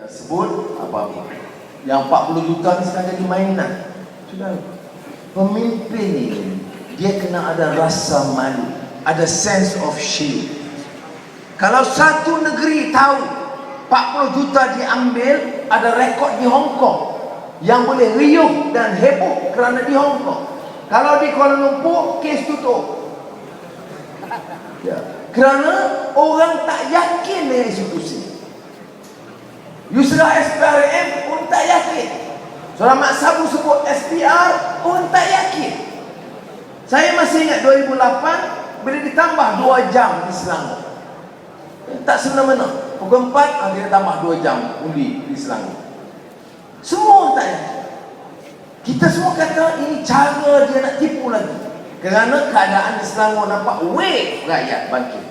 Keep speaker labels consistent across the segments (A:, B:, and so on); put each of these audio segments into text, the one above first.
A: sebut apa-apa. Yang 40 juta ni sekarang jadi mainan. Sudah. Pemimpin ini dia kena ada rasa malu, ada sense of shame. Kalau satu negeri tahu 40 juta diambil, ada rekod di Hong Kong yang boleh riuh dan heboh kerana di Hong Kong. Kalau di Kuala Lumpur, kes tutup. Ya. Kerana orang tak yakin dengan institusi. Yusra SPRM pun tak yakin. Seorang Mak Sabu sebut SPR pun tak yakin. Saya masih ingat 2008 bila ditambah 2 jam di Selangor. Tak semena-mena. Pukul 4 dia tambah 2 jam undi di Selangor. Semua tak yakin. Kita semua kata ini cara dia nak tipu lagi. Kerana keadaan di Selangor nampak wave rakyat bangkit.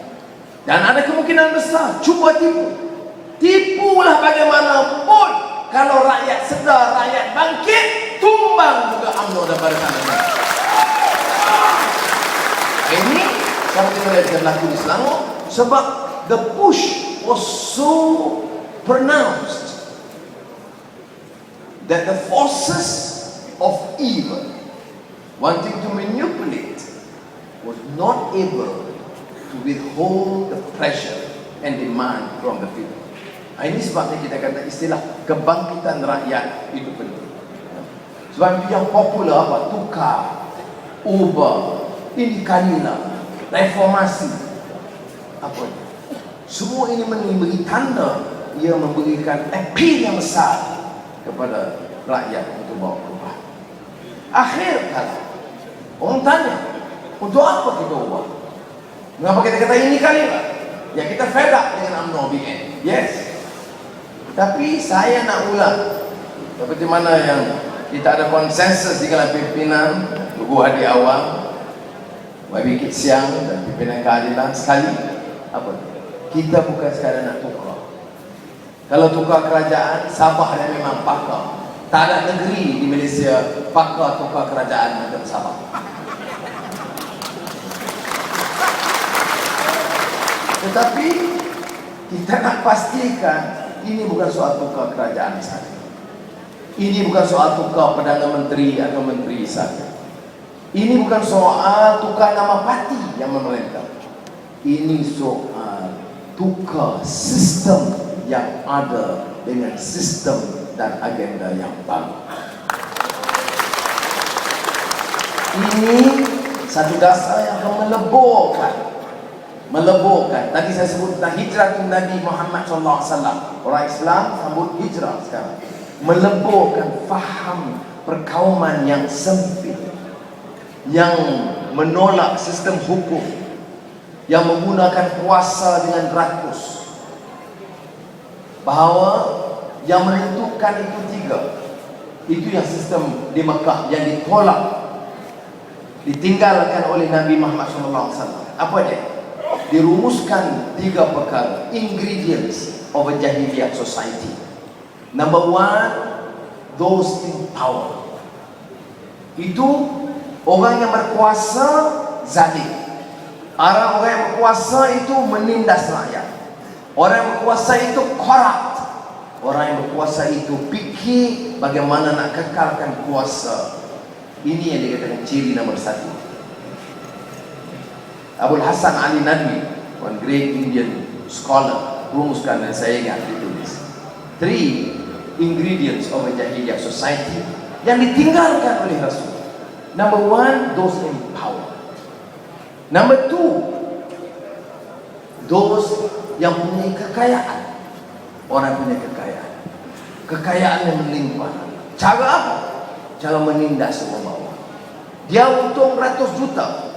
A: Dan ada kemungkinan besar cuba tipu. Tipulah bagaimanapun. Kalau rakyat sedar, rakyat bangkit, tumbang juga UMNO dan Barisan Nasional. Ini sama kita lihat berlaku di Selangor. Sebab the push was so pronounced that the forces of evil wanting to manipulate was not able to withhold the pressure and demand from the people. Ini sebabnya kita kata istilah kebangkitan rakyat itu penting. Sebab itu yang popular apa? Tukar, ubah, ini kanina, reformasi, apa ini? Semua ini memberi tanda, ia memberikan appeal yang besar kepada rakyat untuk bawa perubahan. Akhir kali orang tanya, untuk apa kita ubah? Mengapa kita kata ini kali lah? Ya kita fed up dengan UMNO BN. Yes. Tapi saya nak ulang seperti mana yang kita ada konsensus di kalangan pimpinan Tugu Hadi Awang, YB Kit Siang dan pimpinan keadilan sekali apa? Kita bukan sekadar nak tukar. Kalau tukar kerajaan, Sabah dia memang pakar. Tak ada negeri di Malaysia pakar tukar kerajaan macam Sabah. Tetapi kita nak pastikan ini bukan soal tukar kerajaan saja. Ini bukan soal tukar Perdana Menteri atau Menteri saja. Ini bukan soal tukar nama parti yang memerintah. Ini soal tukar sistem yang ada dengan sistem dan agenda yang baru. Ini satu dasar yang akan meleburkan. Tadi saya sebut tentang hijrah Nabi Muhammad SAW. Orang Islam sambut hijrah sekarang. Meleburkan faham perkauman yang sempit, yang menolak sistem hukum, yang menggunakan kuasa dengan rakus. Bahawa yang menentukan itu 3. Itu yang sistem di Mekah yang ditolak, ditinggalkan oleh Nabi Muhammad SAW. Apa dia? Dirumuskan 3 perkara, ingredients of a Jahiliyah society. Number 1, those in power. Itu orang yang berkuasa zalim. Orang yang berkuasa itu menindas rakyat. Orang yang berkuasa itu corrupt. Orang yang berkuasa itu fikir bagaimana nak kekalkan kuasa. Ini yang dikatakan ciri nombor 1. Abul Hasan Ali Nadwi, one great Indian scholar, rumuskan dan saya ingat ditulis 3 ingredients of a Jahiliyah society yang ditinggalkan oleh Rasul. Number 1, those in power. Number 2, those yang punya kekayaan. Orang punya kekayaan. Kekayaan yang melimpah. Cara apa? Cara menindas semua bawah. Dia untung ratus juta,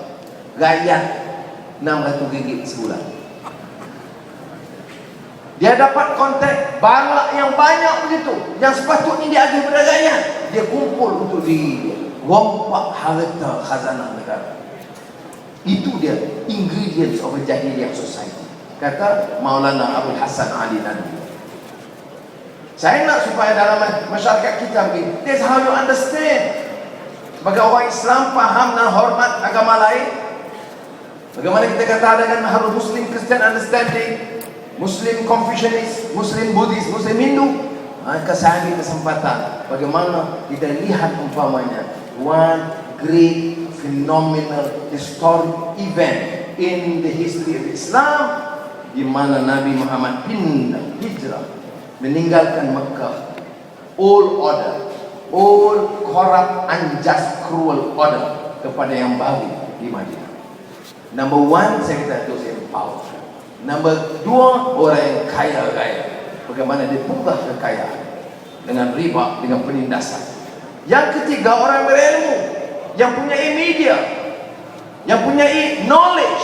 A: rakyat 600 ringgit sebulan. Dia dapat kontak barang yang banyak begitu, yang sepatutnya dia agih pada rakyat, dia kumpul untuk dirompak harta khazanah negara. Itu dia ingredients of a Jahiliyah society, kata Maulana Abul Hasan Ali Nadwi. Saya nak supaya dalam masyarakat kita begini, that's how you understand. Sebagai orang Islam faham dan hormat agama lain. Bagaimana kita kata dengan harus Muslim Christian understanding, Muslim Confucianis, Muslim Buddhis, Muslim Hindu. Maka saya ambil kesempatan bagaimana kita lihat umpamanya one great phenomenal historic event in the history of Islam, di mana Nabi Muhammad pindah hijrah meninggalkan Mekah, old order, old corrupt, unjust, cruel order kepada yang baru di Madinah. Number one, saya kata those empowered. Number dua, orang yang kaya-kaya. Bagaimana dia punggah kekayaan dengan riba, dengan penindasan. Yang ketiga, orang berilmu, yang punya media, yang punya knowledge.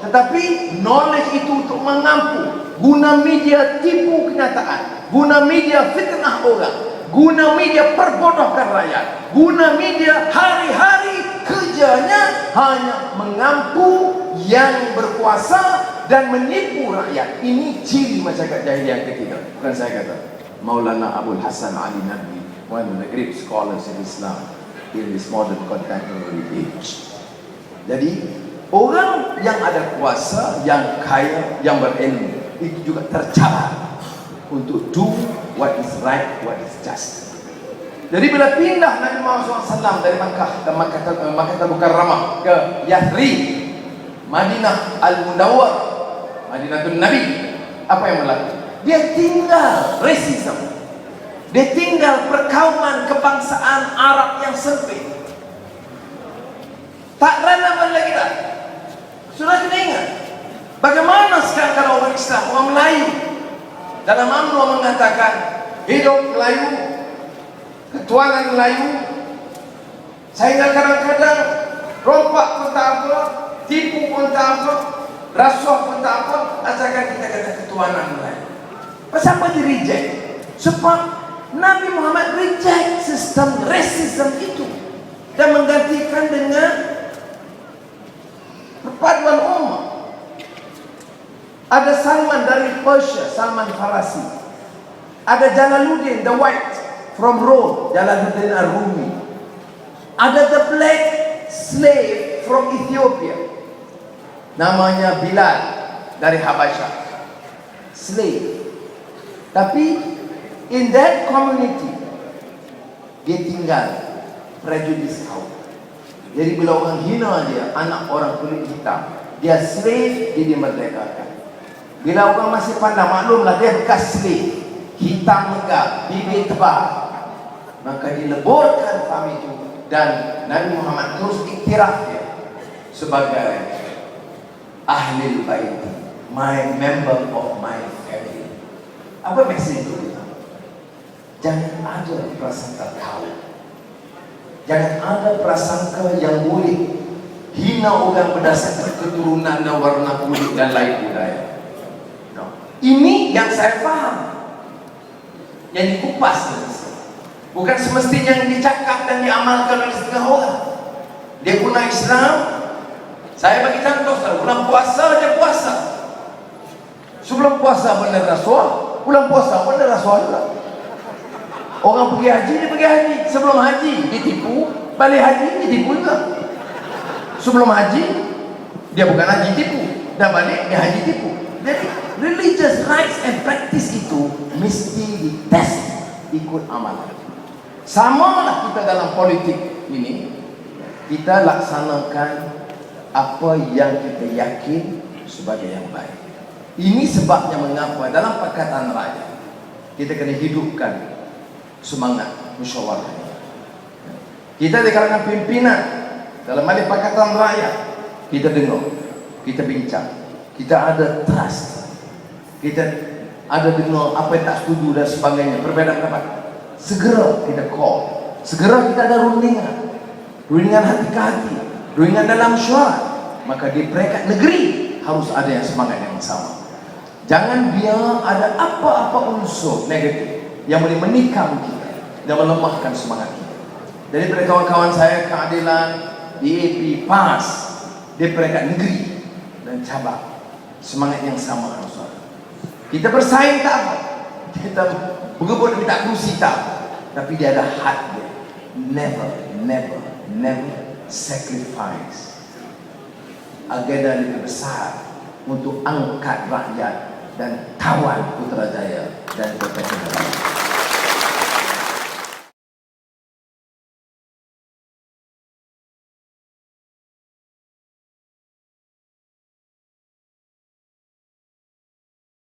A: Tetapi knowledge itu untuk mengampu. Guna media tipu kenyataan, guna media fitnah orang, guna media perbodohkan rakyat, guna media hari-hari kerjanya hanya mengampu yang berkuasa dan menipu rakyat. Ini ciri masyarakat jahiliyah yang ketiga. Bukan saya kata. Maulana Abul Hasan Ali Nadwi, one of the great scholars in Islam in this modern contemporary age. Jadi orang yang ada kuasa, yang kaya, yang berilmu, itu juga tercabar untuk do what is right, what is just. Jadi bila pindah Nabi Muhammad SAW dari Makkah ke Makkah Mukarramah ke Yathrib, Madinah Al-Munawwar, Madinatul Nabi, apa yang berlaku? Dia tinggal racism, dia tinggal perkauman kebangsaan Arab yang sempit. Tak relevan lagi dah. Sudah kena ingat bagaimana sekarang kalau orang Islam, orang Melayu dalam UMNO mengatakan hidup Melayu, ketuanan Melayu, sehingga kadang-kadang rompak pun tak apa, tipu pun tak apa, rasuah pun tak apa, asalkan kita kata ketuanan Melayu. Pasal apa di reject? Sebab Nabi Muhammad reject sistem racism itu dan menggantikan dengan perpaduan umat. Ada Salman dari Persia, Salman Farisi. Ada Jalaluddin the White from Rome, Jalaluddin Ar-Rumi. Ada the Black slave from Ethiopia, namanya Bilal dari Habasyah, slave. Tapi in that community dia tinggal prejudice kaum. Jadi bila orang hina dia, anak orang kulit hitam, dia slave, dia dimerdekakan. Bila orang masih pandang, maklumlah dia bekas slave, hitam megah, bibir tebal, maka dileburkan faham itu. Dan Nabi Muhammad terus iktiraf dia sebagai ahli bait, my member of my family. Apa maksud itu? Jangan ada prasangka kaum, jangan ada prasangka yang boleh hina orang berdasarkan keturunan dan warna kulit dan lain budaya. No. Ini yang saya faham, yang dikupas. Bukan semestinya yang dicakap dan diamalkan oleh setengah orang. Dia guna Islam. Saya bagi contoh, bulan puasa dia puasa. Sebelum puasa benar rasuah, bulan puasa benar rasuah juga. Orang pergi haji, dia pergi haji. Sebelum haji ditipu, balik haji ditipu juga. Sebelum haji dia bukan haji tipu, dah balik dia haji tipu. Jadi religious rights and practice itu mesti dites ikut amalan. Samalah kita dalam politik ini, kita laksanakan apa yang kita yakin sebagai yang baik. Ini sebabnya mengapa dalam Pakatan Rakyat kita kena hidupkan semangat musyawarah. Kita di kalangan pimpinan dalam balik Pakatan Rakyat, kita dengar, kita bincang, kita ada trust, kita ada dengar apa yang tak setuju dan sebagainya, perbedaan pendapat. Segera kita call, segera kita ada rundingan hati ke hati, rundingan dalam mesyuarat. Maka di peringkat negeri harus ada yang semangat yang sama. Jangan biar ada apa-apa unsur negatif yang boleh menikam kita dan melemahkan semangat kita. Jadi pada kawan-kawan saya, keadilan DAP PAS di peringkat negeri dan cabang, semangat yang sama harus ada. Kita bersaing tak apa, kita berebut minta kursi tak, tapi dia ada had dia. Never sacrifice agenda lebih besar untuk angkat rakyat dan kawan Putrajaya dan Kota Kinabalu.